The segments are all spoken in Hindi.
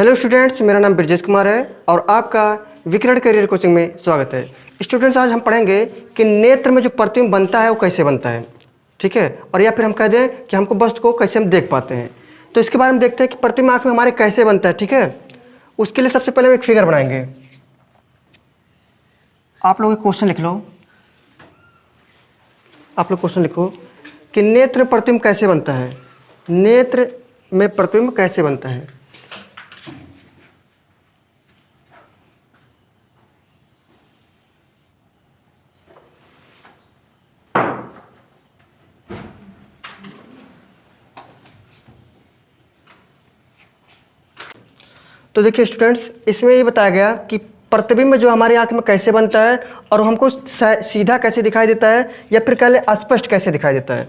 हेलो स्टूडेंट्स, मेरा नाम ब्रजेश कुमार है और आपका विकिरण करियर कोचिंग में स्वागत है। स्टूडेंट्स, आज हम पढ़ेंगे कि नेत्र में जो प्रतिबिंब बनता है वो कैसे बनता है, ठीक है, और या फिर हम कह दें कि हमको वस्तु को कैसे हम देख पाते हैं। तो इसके बारे में देखते हैं कि प्रतिबिंब आँख में हमारे कैसे बनता है, ठीक है। उसके लिए सबसे पहले हम एक फिगर बनाएंगे। आप लोग एक क्वेश्चन लिख लो, आप लोग क्वेश्चन लिखो कि नेत्र में प्रतिबिंब कैसे बनता है। नेत्र में प्रतिबिंब कैसे बनता है। तो देखिए स्टूडेंट्स, इसमें ये बताया गया कि प्रतिबिंब जो हमारी आंख में कैसे बनता है और हमको सीधा कैसे दिखाई देता है या फिर कह लें अस्पष्ट कैसे दिखाई देता है।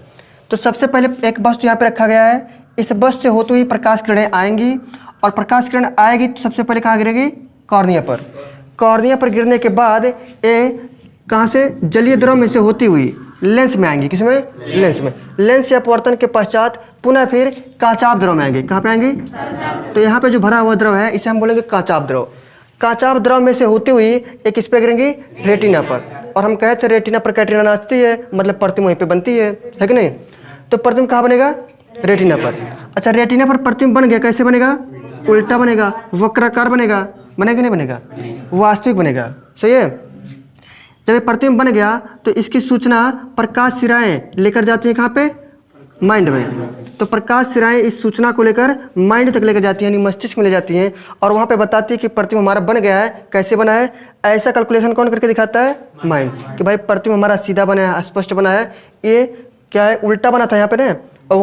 तो सबसे पहले एक वस्तु यहाँ पे रखा गया है। इस वस्तु से होते हुई प्रकाश किरणें आएंगी और प्रकाश किरण आएगी तो सबसे पहले कहाँ गिरेगी? कॉर्निया पर। कॉर्निया पर गिरने के बाद ये कहाँ से? जलीय द्रव में से होती हुई लेंस में आएंगी। किसमें? लेंस में। लेंस से अपवर्तन के पश्चात पुनः फिर कांचाभ द्रव में आएंगे। कहाँ पे आएंगे? तो यहाँ पे जो भरा हुआ द्रव है इसे हम बोलेंगे कांचाभ द्रव। कांचाभ द्रव में से होती हुई एक इस पे गिरेंगी रेटिना पर, और हम कहते हैं रेटिना पर कैटरीना नाचती है, मतलब प्रतिबिंब वहीं पे बनती है कि नहीं। तो प्रतिबिंब कहाँ बनेगा? रेटिना पर। अच्छा, रेटिना पर प्रतिबिंब बन गया, कैसे बनेगा? उल्टा बनेगा, वक्राकार बनेगा। बनेगा नहीं बनेगा? वास्तविक बनेगा। सही है। जब ये प्रतिबिंब बन गया तो इसकी सूचना प्रकाश सिराएं लेकर जाती है। कहाँ पे? माइंड में। तो प्रकाश सिराएं इस सूचना को लेकर माइंड तक लेकर जाती है, यानी मस्तिष्क में ले जाती हैं, और वहाँ पे बताती है कि प्रतिबिंब हमारा बन गया है। कैसे बना है? ऐसा कैलकुलेशन कौन करके दिखाता है? माइंड। कि भाई प्रतिबिंब हमारा सीधा बना है, स्पष्ट बना है। ये क्या है? उल्टा बना था यहाँ पे ना, और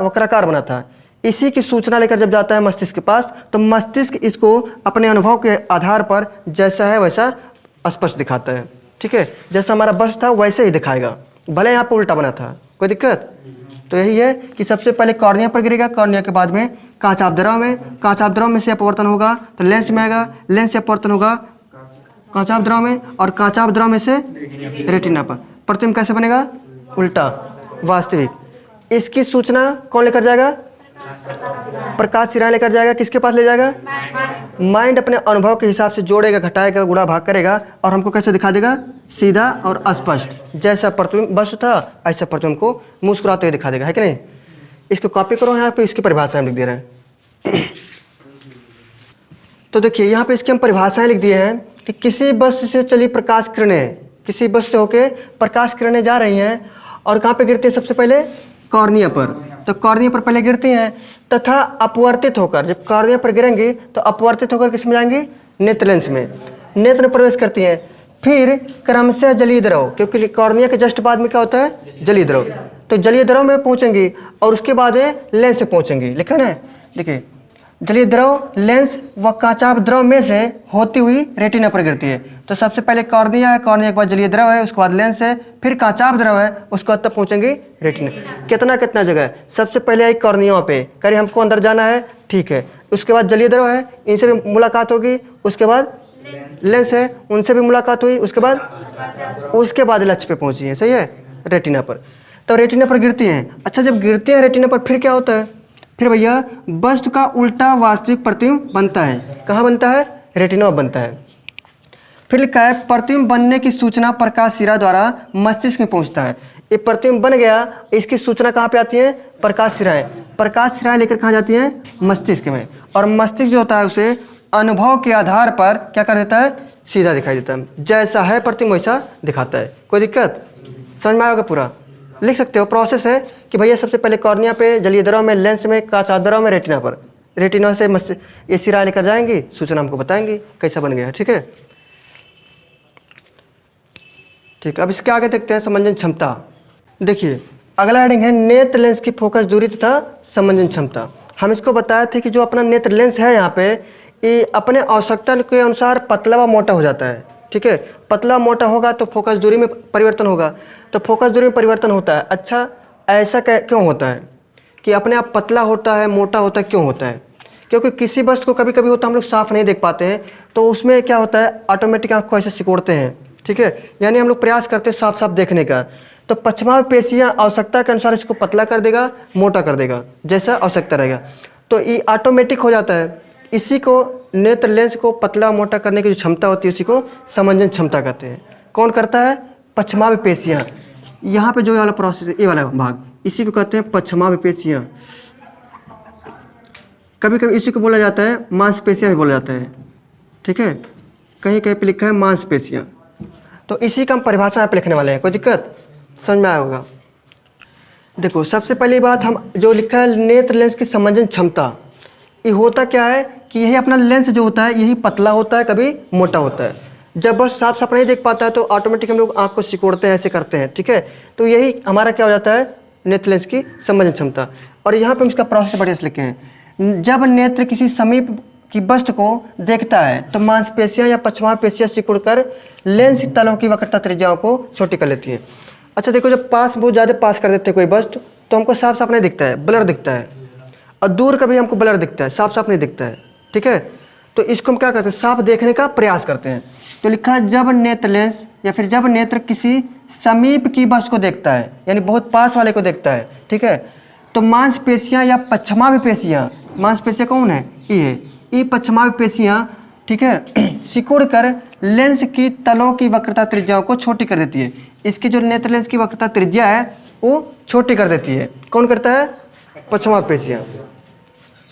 वक्राकार बना था। इसी की सूचना लेकर जब जाता है मस्तिष्क के पास, तो मस्तिष्क इसको अपने अनुभव के आधार पर जैसा है वैसा स्पष्ट दिखाता है। ठीक है, जैसा हमारा बस था वैसे ही दिखाएगा, भले यहाँ पर उल्टा बना था। कोई दिक्कत? तो यही है कि सबसे पहले कॉर्निया पर गिरेगा, कॉर्निया के बाद में कांचाभ द्रव में, कांचाभ द्रव में से अपवर्तन होगा तो लेंस में आएगा, लेंस से अपवर्तन होगा कांचाभ द्रव में, और कांचाभ द्रव में से रेटिना पर। प्रतिबिंब कैसे बनेगा? उल्टा, वास्तविक। इसकी सूचना कौन लेकर जाएगा? प्रकाश सिराएं लेकर जाएगा। किसके पास ले जाएगा? माइंड अपने अनुभव के हिसाब से जोड़ेगा, घटाएगा, गुणा भाग करेगा, और हमको कैसे दिखा देगा? सीधा और स्पष्ट। जैसा प्रतिबिंब बस था ऐसा प्रतिबिंब को मुस्कुराते हुए दिखा देगा, है कि नहीं। इसको कॉपी करो, यहाँ पे इसकी परिभाषाएं लिख दे रहे हैं। तो देखिए यहाँ पे इसकी हम परिभाषाएं लिख दिए हैं कि किसी वस्तु से चली प्रकाश किरणें, किसी वस्तु से होके प्रकाश किरणें जा रही हैं और कहाँ पे गिरती है? सबसे पहले कॉर्निया पर। तो कॉर्निया पर पहले गिरती हैं तथा अपवर्तित होकर, जब कॉर्निया पर गिरेंगी तो अपवर्तित होकर किस में जाएंगी? नेत्र लेंस में। नेत्र में प्रवेश करती हैं, फिर क्रमशः जलीय द्रव, क्योंकि कॉर्निया के जस्ट बाद में क्या होता है? जलीय द्रव। तो जलीय द्रव में पहुंचेंगी और उसके बाद लेंस से पहुंचेंगी। लिखा ना, देखिए जलीय द्रव, लेंस व कांचाभ द्रव में से होती हुई रेटिना पर गिरती है। तो सबसे पहले कॉर्निया है, कॉर्निया के बाद जलीय द्रव है, उसके बाद लेंस है, फिर कांचाभ द्रव है, उसके बाद तब पहुंचेंगे रेटिना। कितना जगह है? सबसे पहले आई कॉर्निया पे, कहीं हमको अंदर जाना है, ठीक है। उसके बाद जलीय द्रव है, इनसे भी मुलाकात होगी, उसके बाद लेंस है, उनसे भी मुलाकात हुई, उसके बाद लक्ष्य पे पहुंची है। सही है, रेटिना पर। तो रेटिना पर गिरती हैं। अच्छा, जब गिरते हैं रेटिना पर फिर क्या होता है? फिर भैया वस्तु का उल्टा वास्तविक प्रतिबिंब बनता है। कहाँ बनता है? रेटिना में बनता है। फिर लिखा है प्रतिबिंब बनने की सूचना प्रकाश सिरा द्वारा मस्तिष्क में पहुंचता है। ये प्रतिबिंब बन गया, इसकी सूचना कहाँ पे आती है? प्रकाश सिराएं। प्रकाश सिराएं लेकर कहाँ जाती हैं? मस्तिष्क में। और मस्तिष्क जो होता है उसे अनुभव के आधार पर क्या कर देता है? सीधा दिखाई देता है। जैसा है प्रतिबिंब वैसा दिखाता है। कोई दिक्कत? समझ में आएगा? पूरा लिख सकते हो। प्रोसेस है कि भैया सबसे पहले कॉर्निया पे, जलीय द्रव में, लेंस में, कांचाभ द्रव में, रेटिना पर। रेटिना से ये सिरा लेकर जाएंगी, सूचना हमको बताएंगी कैसा बन गया। ठीक है, ठीक। अब इसके आगे देखते हैं समंजन क्षमता। देखिए अगला हेडिंग है नेत्र लेंस की फोकस दूरी तथा समंजन क्षमता। हम इसको बताए थे कि जो अपना नेत्र लेंस है यहाँ पे, ये अपने आवश्यकता के अनुसार पतला व मोटा हो जाता है। ठीक है, पतला मोटा होगा तो फोकस दूरी में परिवर्तन होगा। तो फोकस दूरी में परिवर्तन होता है। अच्छा, ऐसा क्यों होता है कि अपने आप पतला होता है, मोटा होता है? क्यों होता है? क्योंकि किसी वस्तु को कभी कभी होता है हम लोग साफ नहीं देख पाते हैं, तो उसमें क्या होता है? ऑटोमेटिक आँख को ऐसे सिकोड़ते हैं। ठीक है, यानी हम लोग प्रयास करते हैं साफ साफ देखने का, तो पश्चिमा पेशियाँ आवश्यकता के अनुसार इसको पतला कर देगा, मोटा कर देगा, जैसा आवश्यकता रहेगा। तो ये ऑटोमेटिक हो जाता है। इसी को नेत्र लेंस को पतला मोटा करने की जो क्षमता होती है उसी को समंजन क्षमता कहते हैं। कौन करता है? पश्चमाभ पेशियाँ। यहाँ पे जो वाला प्रोसेस है, ये वाला भाग, इसी को कहते हैं पश्चमाभ पेशियाँ। कभी कभी इसी को बोला जाता है मांसपेशियाँ भी बोला जाता है, ठीक है। कहीं कहीं पे लिखा है मांसपेशियाँ। तो इसी का हम परिभाषा यहाँ पे लिखने वाले हैं। कोई दिक्कत? समझ में आया होगा। देखो सबसे पहली बात हम जो लिखा है नेत्र लेंस की समंजन क्षमता, ये होता क्या है कि यही अपना लेंस जो होता है यही पतला होता है, कभी मोटा होता है। जब बस साफ साफ नहीं देख पाता है तो ऑटोमेटिक हम लोग आँख को सिकोड़ते हैं, ऐसे करते हैं, ठीक है। तो यही हमारा क्या हो जाता है नेत्र लेंस की समंजन क्षमता। और यहाँ पे हम इसका प्रोसेस बढ़िया से लिखे हैं। जब नेत्र किसी समीप की वस्तु को देखता है तो मांसपेशियाँ या पश्चमाभ पेशियाँ सिकुड़कर लेंस तलों की वक्रता त्रिज्याओं को छोटी कर लेती है। अच्छा देखो, जब पास बहुत ज़्यादा पास कर देते हैं कोई वस्तु तो हमको साफ साफ नहीं दिखता है, ब्लर दिखता है। और दूर कभी हमको ब्लर दिखता है, साफ साफ नहीं दिखता है, ठीक है। तो इसको हम क्या करते हैं? साफ देखने का प्रयास करते हैं। तो लिखा है जब नेत्र लेंस या फिर जब नेत्र किसी समीप की वस्तु को देखता है, यानी बहुत पास वाले को देखता है, ठीक है, तो मांसपेशियाँ या पश्चमाभ पेशियाँ, मांसपेशियाँ कौन है? ये पश्चमाभ पेशियाँ, ठीक है, सिकुड़ कर लेंस की तलों की वक्रता त्रिज्याओं को छोटी कर देती है। इसकी जो नेत्र लेंस की वक्रता त्रिज्या है वो छोटी कर देती है। कौन करता है? पश्चमाभ पेशियाँ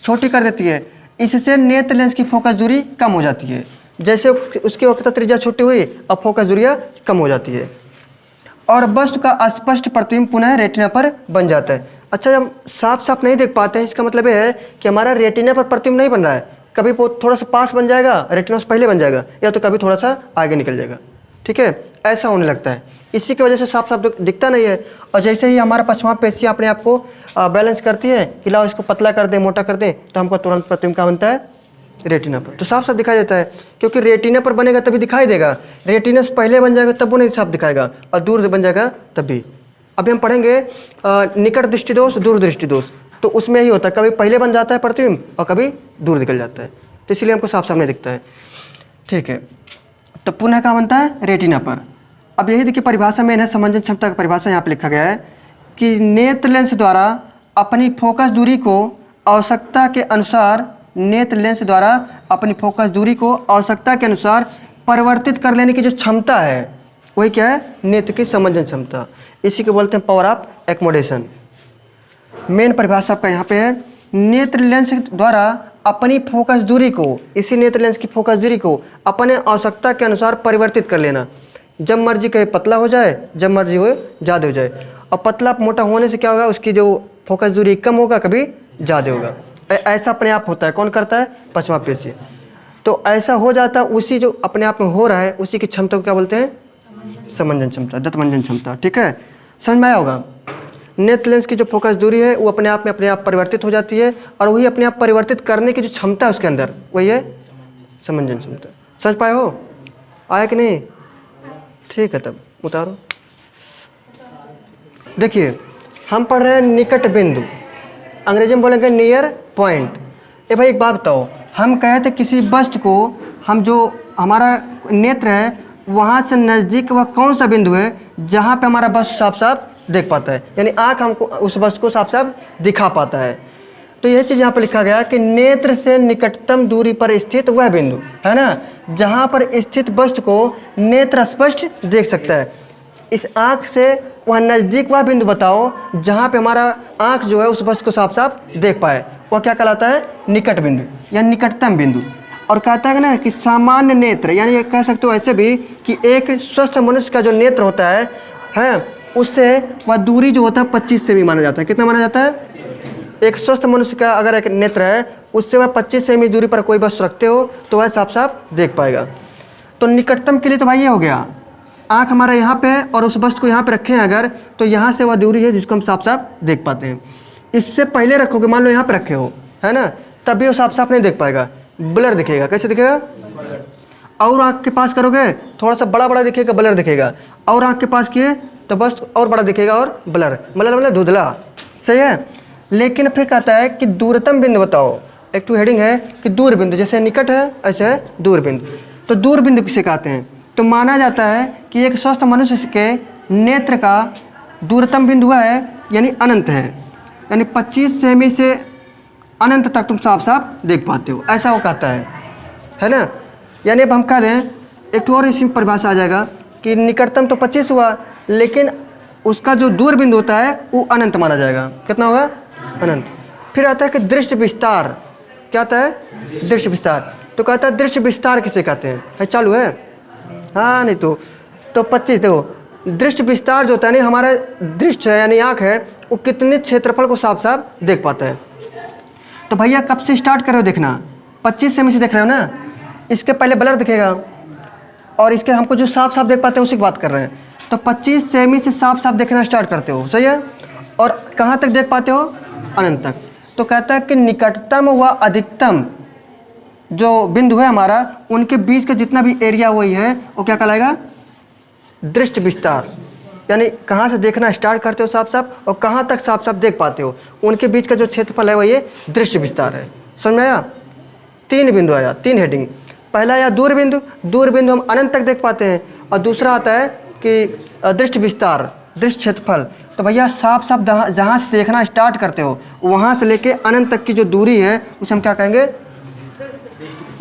छोटी कर देती है। इससे नेत्र लेंस की फोकस दूरी कम हो जाती है। जैसे उसकी वक्रता त्रिज्या छोटी हुई, अब फोकस दूरियाँ कम हो जाती है और वस्तु का अस्पष्ट प्रतिबिंब पुनः रेटिना पर बन जाता है। अच्छा, जब साफ साफ नहीं देख पाते हैं इसका मतलब ये है कि हमारा रेटिना पर प्रतिबिंब नहीं बन रहा है। कभी वो थोड़ा सा पास बन जाएगा, रेटिना से पहले बन जाएगा, या तो कभी थोड़ा सा आगे निकल जाएगा, ठीक है, ऐसा होने लगता है। इसी की वजह से साफ साफ दिखता नहीं है। और जैसे ही हमारा पश्चमाभ पेशियाँ अपने आप को बैलेंस करती है कि लाओ इसको पतला कर दें, मोटा कर दें, तो हमको तुरंत प्रतिबिंब क्या बनता है? रेटिना पर। तो साफ साफ दिखाई देता है, क्योंकि रेटिना पर बनेगा तभी दिखाई देगा। रेटिना से पहले बन जाएगा तब वो नहीं साफ दिखाएगा, और दूर बन जाएगा तभी। अभी हम पढ़ेंगे निकट दृष्टि दोष, दूर दृष्टि दोष। तो उसमें ही होता है, कभी पहले बन जाता है प्रतिबिंब और कभी दूर निकल जाता है, तो इसलिए हमको साफ साफ नहीं दिखता है, ठीक है। तो पुनः क्या बनता है? रेटिना पर। अब यही देखिए परिभाषा में है, समंजन क्षमता की परिभाषा यहाँ पे लिखा गया है कि नेत्र लेंस द्वारा अपनी फोकस दूरी को आवश्यकता के अनुसार, नेत्र लेंस द्वारा अपनी फोकस दूरी को आवश्यकता के अनुसार परिवर्तित कर लेने की जो क्षमता है वही क्या है? नेत्र की समंजन क्षमता। इसी को बोलते हैं पावर ऑफ एक्मोडेशन। मेन परिभाषा आपका यहाँ पे है, नेत्र लेंस द्वारा अपनी फोकस दूरी को, इसी नेत्र लेंस की फोकस दूरी को अपने आवश्यकता के अनुसार परिवर्तित कर लेना। जब मर्जी कहे पतला हो जाए, जब मर्जी हो ज़्यादा हो जाए। और पतला मोटा होने से क्या होगा? उसकी जो फोकस दूरी कम होगा, कभी ज़्यादा होगा। ऐसा अपने आप होता है। कौन करता है? पश्चमाभ पेशी। तो ऐसा हो जाता है, उसी जो अपने आप में हो रहा है उसी की क्षमता को क्या बोलते हैं? समंजन क्षमता, दत्तमंजन क्षमता, ठीक है। समझ में आया होगा। नेत्र लेंस की जो फोकस दूरी है वो अपने आप परिवर्तित हो जाती है, और वही अपने आप परिवर्तित करने की जो क्षमता है उसके अंदर वही है समंजन क्षमता। समझ पाए हो? आया कि नहीं? ठीक है, तब उतारो। देखिए हम पढ़ रहे हैं निकट बिंदु, अंग्रेजी में बोलेंगे नियर पॉइंट। ए भाई एक बात बताओ, हम कहे थे किसी वस्तु को, हम जो हमारा नेत्र है वहाँ से नज़दीक वह कौन सा बिंदु है जहाँ पे हमारा वस्तु साफ साफ देख पाता है, यानी आँख हमको उस वस्तु को साफ साफ दिखा पाता है। तो यह चीज़ यहाँ पर लिखा गया कि नेत्र से निकटतम दूरी पर स्थित वह बिंदु है ना, जहाँ पर स्थित वस्तु को नेत्र स्पष्ट देख सकता है। इस आँख से वह नज़दीक वह बिंदु बताओ जहाँ पे हमारा आँख जो है उस वस्तु को साफ साफ देख पाए, वह क्या कहलाता है? निकट बिंदु या निकटतम बिंदु। और कहता है ना कि सामान्य नेत्र, यानी कह सकते हो ऐसे भी कि एक स्वस्थ मनुष्य का जो नेत्र होता है उससे वह दूरी जो होता है 25 सेमी माना जाता है। कितना माना जाता है? एक स्वस्थ मनुष्य का अगर एक नेत्र है उससे वह 25 सेमी दूरी पर कोई वस्तु रखते हो तो वह साफ साफ देख पाएगा। तो निकटतम के लिए तो भाई ये हो गया, आँख हमारा यहाँ पे है और उस वस्तु को यहाँ पे रखें अगर, तो यहाँ से वह दूरी है जिसको हम साफ साफ देख पाते हैं। इससे पहले रखोगे, मान लो यहाँ पे रखे हो, है ना, तब भी वो साफ साफ नहीं देख पाएगा, ब्लर दिखेगा। कैसे दिखेगा? और आँख के पास करोगे थोड़ा सा बड़ा बड़ा दिखेगा, ब्लर दिखेगा। और आँख के पास किए तो बस और बड़ा दिखेगा और ब्लर, मतलब धुंधला। सही है। लेकिन फिर कहता है कि दूरतम बिंदु बताओ। एक तो हेडिंग है कि दूर बिंदु, जैसे निकट है ऐसे है दूर बिंदु। तो दूर बिंदु किसे कहते हैं? तो माना जाता है कि एक स्वस्थ मनुष्य के नेत्र का दूरतम बिंदु है यानी अनंत है, यानी 25 सेमी से अनंत तक तुम साफ साफ देख पाते हो, ऐसा वो कहता है ना। यानी अब हम कह दें एक और इसी में परिभाषा आ जाएगा कि निकटतम तो 25 हुआ, लेकिन उसका जो दूर बिंदु होता है वो अनंत माना जाएगा। कितना होगा? अनंत। फिर आता है कि दृश्य विस्तार। क्या आता है? दृश्य विस्तार। तो कहता है दृश्य विस्तार किसे कहते हैं? है चालू है? हाँ नहीं तो 25 देखो, दृश्य विस्तार जो होता है ना, हमारा दृष्टि है यानी आँख है, वो कितने क्षेत्रफल को साफ साफ देख पाता है। तो भैया कब से स्टार्ट कर रहे हो देखना? 25 सेमी से देख रहे हो ना, इसके पहले ब्लर दिखेगा और इसके हमको जो साफ साफ देख पाते हैं उसी की बात कर रहे हैं। तो 25 सेमी से साफ साफ देखना स्टार्ट करते हो, सही है? और कहाँ तक देख पाते हो? अनंत तक। तो कहता है कि निकटतम व अधिकतम जो बिंदु है हमारा, उनके बीच का जितना भी एरिया वही है वो क्या कहलाएगा? दृष्टि विस्तार। यानी कहाँ से देखना स्टार्ट करते हो साफ साफ और कहाँ तक साफ साफ देख पाते हो, उनके बीच का जो क्षेत्रफल है वो ये दृश्य विस्तार है। समझ में आया? 3 बिंदु आया, 3 हेडिंग। पहला आया दूर बिंदु, दूर बिंदु हम अनंत तक देख पाते हैं। और दूसरा आता है कि दृष्टि विस्तार, दृश्य क्षेत्रफल। तो भैया साफ साफ जहाँ से देखना स्टार्ट करते हो वहाँ से लेके अनंत तक की जो दूरी है उसे हम क्या कहेंगे?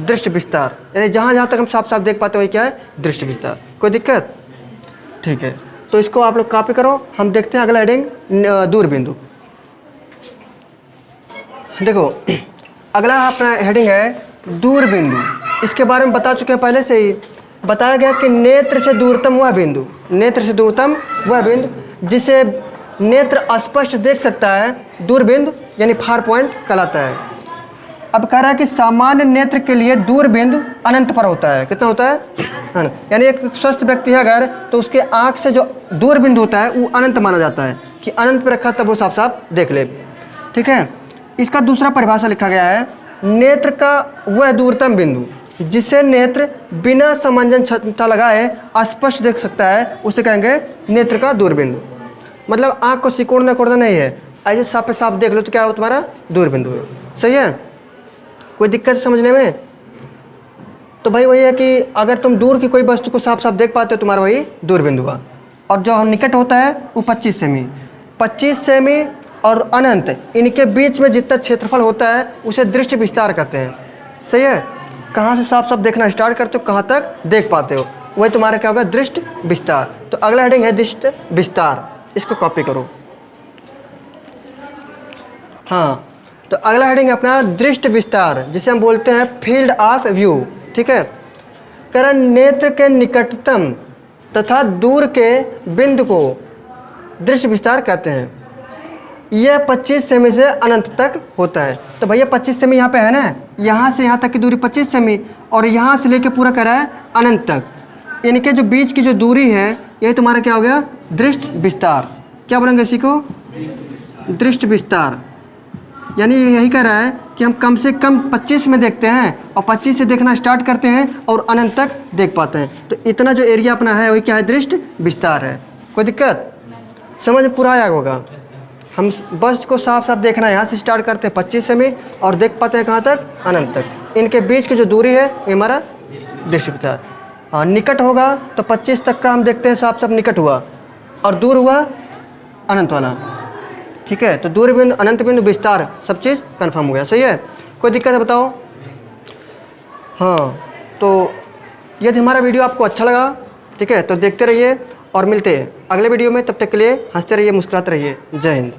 दृश्य विस्तार। यानी जहाँ जहाँ तक हम साफ साफ देख पाते हो ये क्या है? दृश्य विस्तार। कोई दिक्कत? ठीक है, तो इसको आप लोग कॉपी करो। हम देखते हैं अगला हेडिंग, दूर बिंदु। देखो अगला अपना हेडिंग है दूर बिंदु। इसके बारे में बता चुके हैं पहले से ही। बताया गया कि नेत्र से दूरतम वह बिंदु, नेत्र से दूरतम वह बिंदु जिसे नेत्र स्पष्ट देख सकता है, दूर बिंदु यानी फार पॉइंट कहलाता है। अब कह रहा है कि सामान्य नेत्र के लिए दूर बिंदु अनंत पर होता है। कितना होता है? यानी एक स्वस्थ व्यक्ति है अगर, तो उसके आँख से जो दूर बिंदु होता है वो अनंत माना जाता है कि अनंत पर रखा तब वो साफ साफ देख ले। ठीक है, इसका दूसरा परिभाषा लिखा गया है, नेत्र का वह दूरतम बिंदु जिसे नेत्र बिना समंजन क्षमता लगाए स्पष्ट देख सकता है उसे कहेंगे नेत्र का दूर बिंदु। मतलब आँख को सिकोड़ना कोड़ना नहीं है, ऐसे साफ पे साफ देख लो तो क्या हो? तुम्हारा दूर बिंदु है। सही है? कोई दिक्कत समझने में? तो भाई वही है कि अगर तुम दूर की कोई वस्तु को साफ साफ देख पाते हो तुम्हारा वही दूर बिंदु हुआ। और जो निकट होता है वो 25 सेमी। 25 सेमी और अनंत, इनके बीच में जितना क्षेत्रफल होता है उसे दृष्टि विस्तार कहते हैं। सही है? कहाँ से साफ साफ देखना स्टार्ट करते हो, कहाँ तक देख पाते हो, वही तुम्हारा क्या होगा? दृष्टि विस्तार। तो अगला हेडिंग है दृष्टि विस्तार। इसको कॉपी करो। हाँ, तो अगला हेडिंग है अपना दृष्टि विस्तार, जिसे हम बोलते हैं फील्ड ऑफ व्यू। ठीक है, कारण नेत्र के निकटतम तथा दूर के बिंदु को दृश्य विस्तार कहते हैं। यह 25 सेमी से अनंत तक होता है। तो भैया 25 सेमी यहाँ पे है ना, यहाँ से यहाँ तक की दूरी 25 सेमी और यहाँ से लेके पूरा करा है अनंत तक। इनके जो बीच की जो दूरी है यही तुम्हारा क्या हो गया? दृष्टि विस्तार। क्या बोलेंगे इसी को? दृष्टि विस्तार। यानी यही कह रहा है कि हम कम से कम 25 में देखते हैं और 25 से देखना स्टार्ट करते हैं और अनंत तक देख पाते हैं। तो इतना जो एरिया अपना है वही क्या है? दृष्टि विस्तार है। कोई दिक्कत? समझ में पूरा आया होगा। हम बस को साफ साफ देखना है, यहाँ से स्टार्ट करते हैं 25 सेमी और देख पाते हैं कहाँ तक? अनंत तक। इनके बीच की जो दूरी है ये हमारा दृश्य विस्तार। हाँ, निकट होगा तो 25 तक का हम देखते हैं साफ साफ निकट हुआ, और दूर हुआ अनंत वाला। ठीक है, तो दूर बिंदु, अनंत बिंदु, विस्तार, सब चीज़ कन्फर्म हो गया। सही है? कोई दिक्कत है बताओ? हाँ, तो यदि हमारा वीडियो आपको अच्छा लगा, ठीक है, तो देखते रहिए और मिलते हैं अगले वीडियो में। तब तक के लिए हंसते रहिए, मुस्कुराते रहिए। जय हिंद।